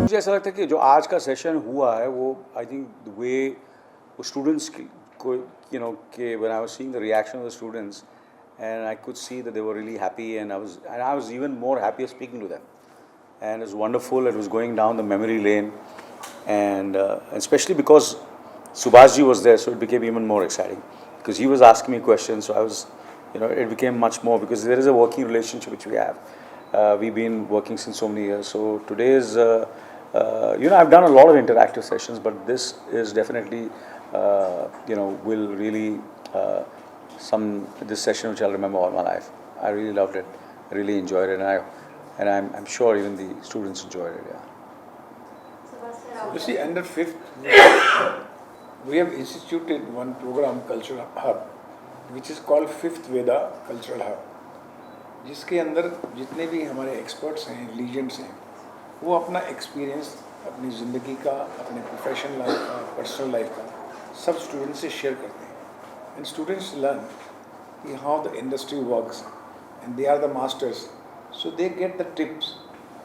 मुझे ऐसा लगता है कि जो आज का सेशन हुआ है वो आई थिंक द वे वो स्टूडेंट्स को कि when I was seeing the reaction of the students and I could see that they were really happy and I was even more happier speaking to them, and it was wonderful. It was going down the memory lane, and especially because Subhashji was there, so it became even more exciting because he was asking me questions. So I was, it became much more because there is a working relationship which we have. We've been working since so many years. So today is, I've done a lot of interactive sessions, but this is definitely, will really. This session which I'll remember all my life. I really loved it. I really enjoyed it, and I'm sure even the students enjoyed it. Yeah. You see, under fifth, we have instituted one program, Cultural Hub, which is called Fifth Veda Cultural Hub, जिसके अंदर जितने भी हमारे experts हैं, legends हैं, वो अपना experience अपनी ज़िंदगी का, अपने प्रोफेशनल लाइफ का, पर्सनल लाइफ का सब स्टूडेंट्स से शेयर करते हैं. And students learn how the industry works, and they are the masters. So they get the tips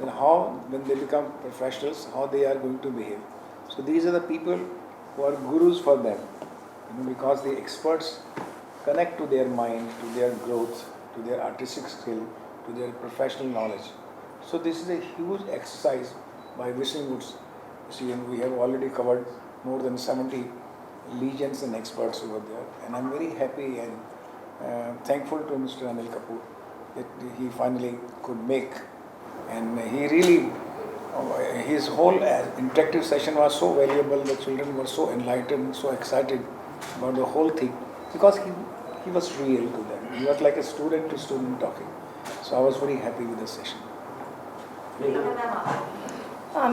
then how, when they become professionals, how they are going to behave. So these are the people who are gurus for them, because the experts connect to their mind, to their growth, to their artistic skill, to their professional knowledge. So this is a huge exercise by Wishing Woods. See, and we have already covered more than 70 legends and experts over there, and I'm very happy and thankful to Mr. Anil Kapoor that he finally could make, and he really, his whole interactive session was so valuable. The children were so enlightened, so excited about the whole thing because he was real to them. He was like a student to student talking. So I was very happy with the session.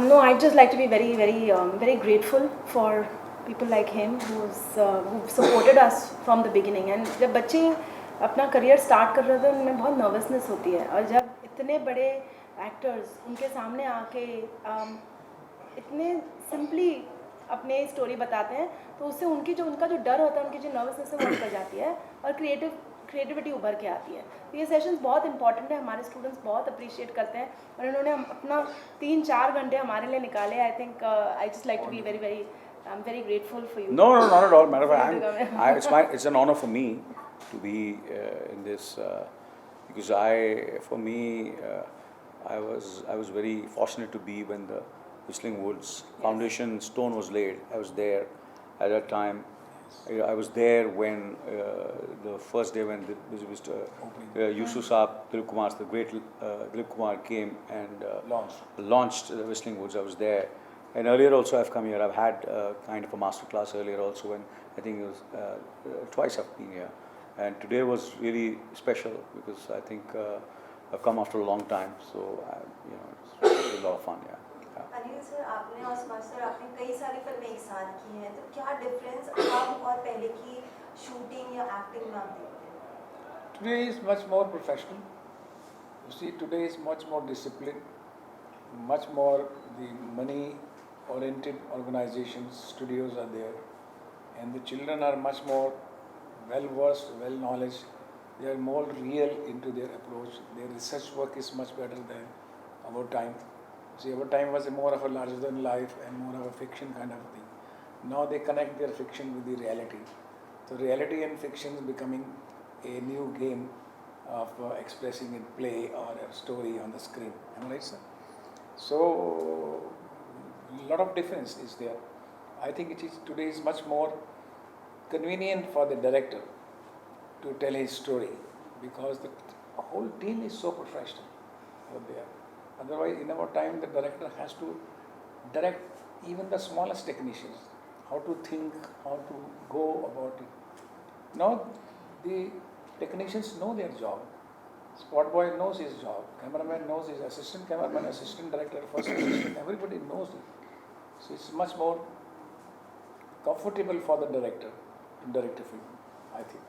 No, I'd just like to be very, very, very grateful for people like him who supported us from the beginning. And जब बच्चे अपना career start कर रहे थे उनमें बहुत nervousness होती है, और जब इतने बड़े एक्टर्स उनके सामने आके इतने सिंपली अपने स्टोरी बताते हैं तो उससे उनका जो डर होता है, उनकी जो नर्वसनेस है वो निकल जाती है और क्रिएटिविटी उभर के आती है. तो ये सेशंस बहुत इंपॉर्टेंट है, हमारे स्टूडेंट्स बहुत अप्रिशिएट करते हैं और इन्होंने अपना 3-4 घंटे हमारे लिए निकाले. I think I just like to be very very I'm very grateful for you. No, not at all. Matter of fact, it's an honor for me to be in this because I was very fortunate to be when the Whistling Woods Foundation stone was laid. I was there at that time. I was there when the first day when Mr. Yusuf Saab, Dilip Kumar, the great Dilip Kumar came and launched the Whistling Woods. I was there. And earlier also I've come here. I've had kind of a master class earlier also, and I think it was twice I've been here. And today was really special because I think I've come after a long time, so it's a lot of fun. Anil sir, आपने और Subhash sir आपने कई सारी फिल्में एक साथ की हैं, तो क्या डिफरेंस अब और पहले की शूटिंग या एक्टिंग में आप देखते हैं? Today is much more professional. You see, today is much more disciplined, much more the money-oriented organizations, studios are there, and the children are much more well-versed, well-knowledge. They are more real into their approach. Their research work is much better than our time. See, our time was more of a larger-than-life and more of a fiction kind of thing. Now they connect their fiction with the reality. So reality and fiction is becoming a new game of expressing in play or a story on the screen. Am I right, sir? So, a lot of difference is there. I think today is much more convenient for the director to tell his story because the whole team is so professional out there. Otherwise, in our time, the director has to direct even the smallest technicians, how to think, how to go about it. Now, the technicians know their job. Spot boy knows his job. Cameraman knows his assistant cameraman, assistant director, first assistant. Everybody knows it. So it's much more comfortable for the director to direct a film, I think.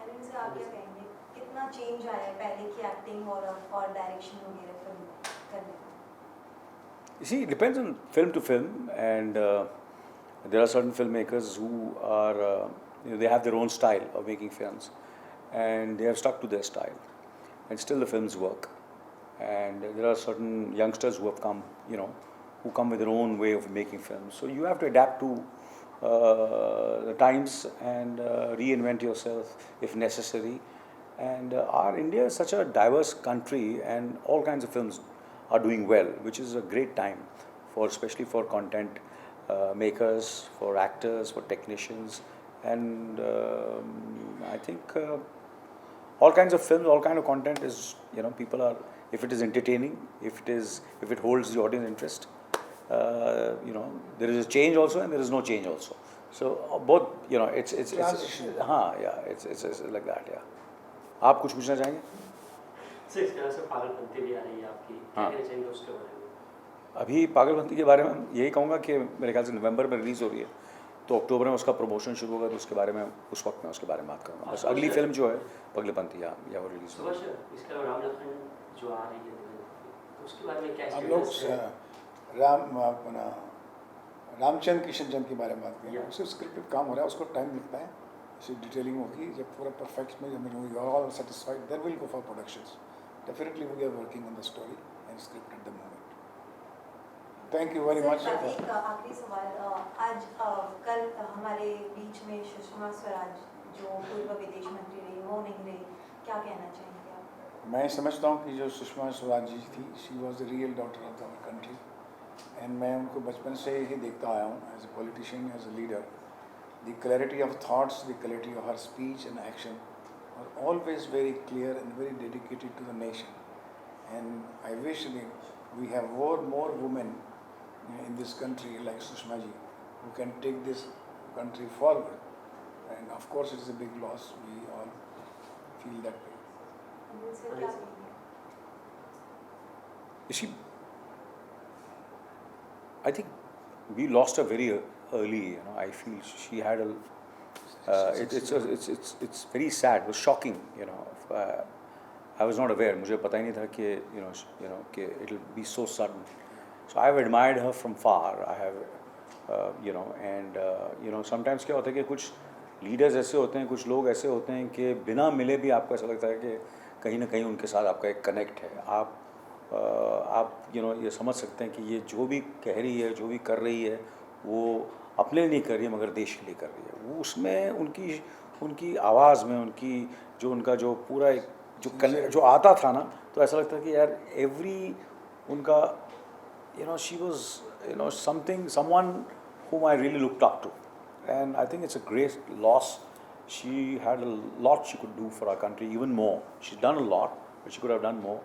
Anil sir, आप क्या कहेंगे? कितना change आया है पहले की acting और direction वगैरह फिल्म करने में? You see, it depends on film to film, and there are certain filmmakers who are, they have their own style of making films, and they have stuck to their style, and still the films work. And there are certain youngsters who have come, who come with their own way of making films. So you have to adapt to the times and reinvent yourself if necessary. And our India is such a diverse country, and all kinds of films are doing well, which is a great time for, especially for content makers, for actors, for technicians, and I think all kinds of films, all kind of content is, you know, people are, if it is entertaining, if it holds the audience interest, you know, there is a change also and there is no change also. So both, you know, it's Transition. हाँ, yeah, it's like that, yeah. आप कुछ पूछना चाहेंगे? Sir इस तरह से पागलपंती भी आ रही है आपकी, क्या हाँ। कहना चाहेंगे उसके बारे में? अभी पागलपंती के बारे में यही कहूँगा कि मेरे ख्याल से नवंबर में रिलीज़ हो रही है, तो अक्टूबर में उसका प्रमोशन शुरू होगा, तो उसके बारे में उस वक्त में उसके बारे में बात करूँगा. बस अगली फिल्म जो है पागलपंती, या वो रिलीज़ सुभाष सर, इसके अलावा राम लखन जो आ रही है तो उसके बारे में क्या हम लोग स्टेटस है? रामचंद्र किशन चंद के बारे में बात करें. Yeah. उसके स्क्रिप्ट पे काम हो रहा है, उसको टाइम लगता है, उसकी डिटेलिंग होगी. जब पूरा परफेक्ट में जब we are all satisfied, there will go for productions. Definitely we are working on the story and script at the moment. Thank you very much. Sir, एक आखिरी सवाल. आज कल हमारे बीच में सुषमा स्वराज जो पूर्व विदेश मंत्री रही, वो नहीं रही, क्या कहना चाहेंगे आप? मैं समझता हूँ कि जो सुषमा स्वराज जी थी, she was the real daughter of our country, and मैं उनको बचपन से ही देखता आया हूँ as a politician, as a leader. The clarity of thoughts, the clarity of her speech and action are always very clear and very dedicated to the nation. And I wish we have more women in this country like Sushma ji who can take this country forward. And of course it is a big loss, we all feel that way. Sir, क्या कहेंगे? She, I think we lost her very early. You know, I feel she had a. It's very sad. It was shocking. You know, I was not aware. मुझे पता ही नहीं था कि you know कि it will be so sudden. So I have admired her from far. I have, you know, and you know sometimes क्या होता है कि कुछ लीडर्स ऐसे होते हैं, कुछ लोग ऐसे होते हैं कि बिना मिले भी आपको ऐसा लगता है कि कहीं ना कहीं उनके साथ आपका एक कनेक्ट है. आप you know ये समझ सकते हैं कि ये जो भी कह रही है, जो भी कर रही है, वो अपने लिए नहीं कर रही है मगर देश के लिए कर रही है. वो उसमें उनकी आवाज़ में उनका जो पूरा एक जो आता था ना, तो ऐसा लगता है कि यार एवरी उनका you know, she was, you know, someone whom I really looked up to. And I think it's a great loss. She had a lot she could do for our country, even more. She's done a lot, but she could have done more.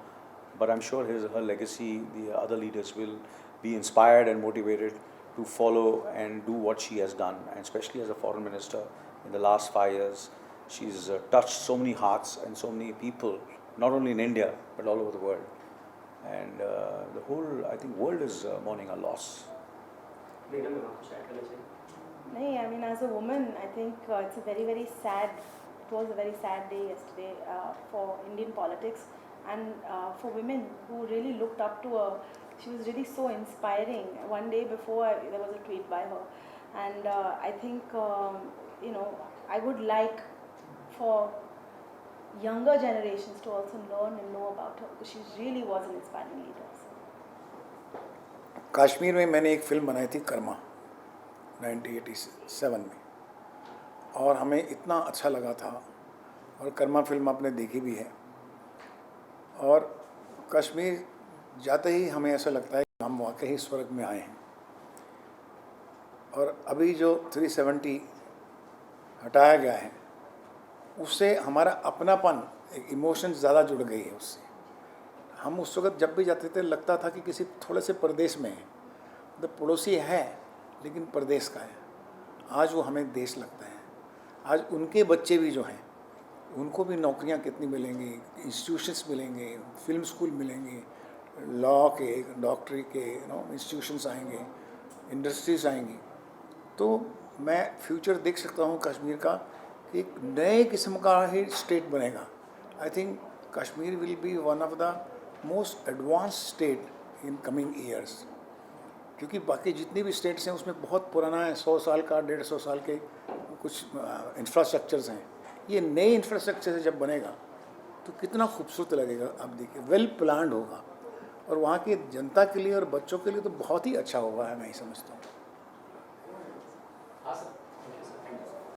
But I'm sure her legacy, the other leaders will be inspired and motivated to follow and do what she has done. And especially as a foreign minister in the last 5 years, she's touched so many hearts and so many people, not only in India, but all over the world. And the whole, I think, world is mourning her loss. नीलम में कुछ add करना चाहिए? नहीं, I mean, as a woman, I think it's a very, very sad, it was a very sad day yesterday for Indian politics and for women who really looked up to her. She was really so inspiring. One day before, there was a tweet by her. And I think, you know, I would like for younger generations to also learn and know about her because she really was an inspiring leader. Kashmir में मैंने एक film बनाई थी कर्मा 1987 में, और हमें इतना अच्छा लगा था, और कर्मा फिल्म आपने देखी भी है. और कश्मीर जाते ही हमें ऐसा लगता है कि हम वाकई स्वर्ग में आए हैं. और अभी जो 370 हटाया गया है, उससे हमारा अपनापन, एक इमोशन ज़्यादा जुड़ गई है उससे. हम उस वक्त जब भी जाते थे लगता था कि किसी थोड़े से प्रदेश में है, मतलब पड़ोसी है लेकिन प्रदेश का है. आज वो हमें देश लगता है. आज उनके बच्चे भी जो हैं, उनको भी नौकरियां कितनी मिलेंगी, इंस्टीट्यूशंस मिलेंगे, फिल्म स्कूल मिलेंगे, लॉ के, डॉक्टरी के इंस्टीट्यूशंस आएंगे, इंडस्ट्रीज आएंगी. तो मैं फ्यूचर देख सकता हूँ कश्मीर का कि एक नए किस्म का ही स्टेट बनेगा. I think Kashmir will be one of the most advance state in coming years, क्योंकि बाकी जितनी भी स्टेट्स हैं उसमें बहुत पुराना है, 100 साल का, 150 साल के कुछ इंफ्रास्ट्रक्चर्स हैं. ये नए इंफ्रास्ट्रक्चर से जब बनेगा तो कितना खूबसूरत लगेगा. आप देखिए, वेल प्लान्ड होगा. और वहाँ की जनता के लिए और बच्चों के लिए तो बहुत ही अच्छा होगा है, मैं ही समझता हूँ। हाँ सर,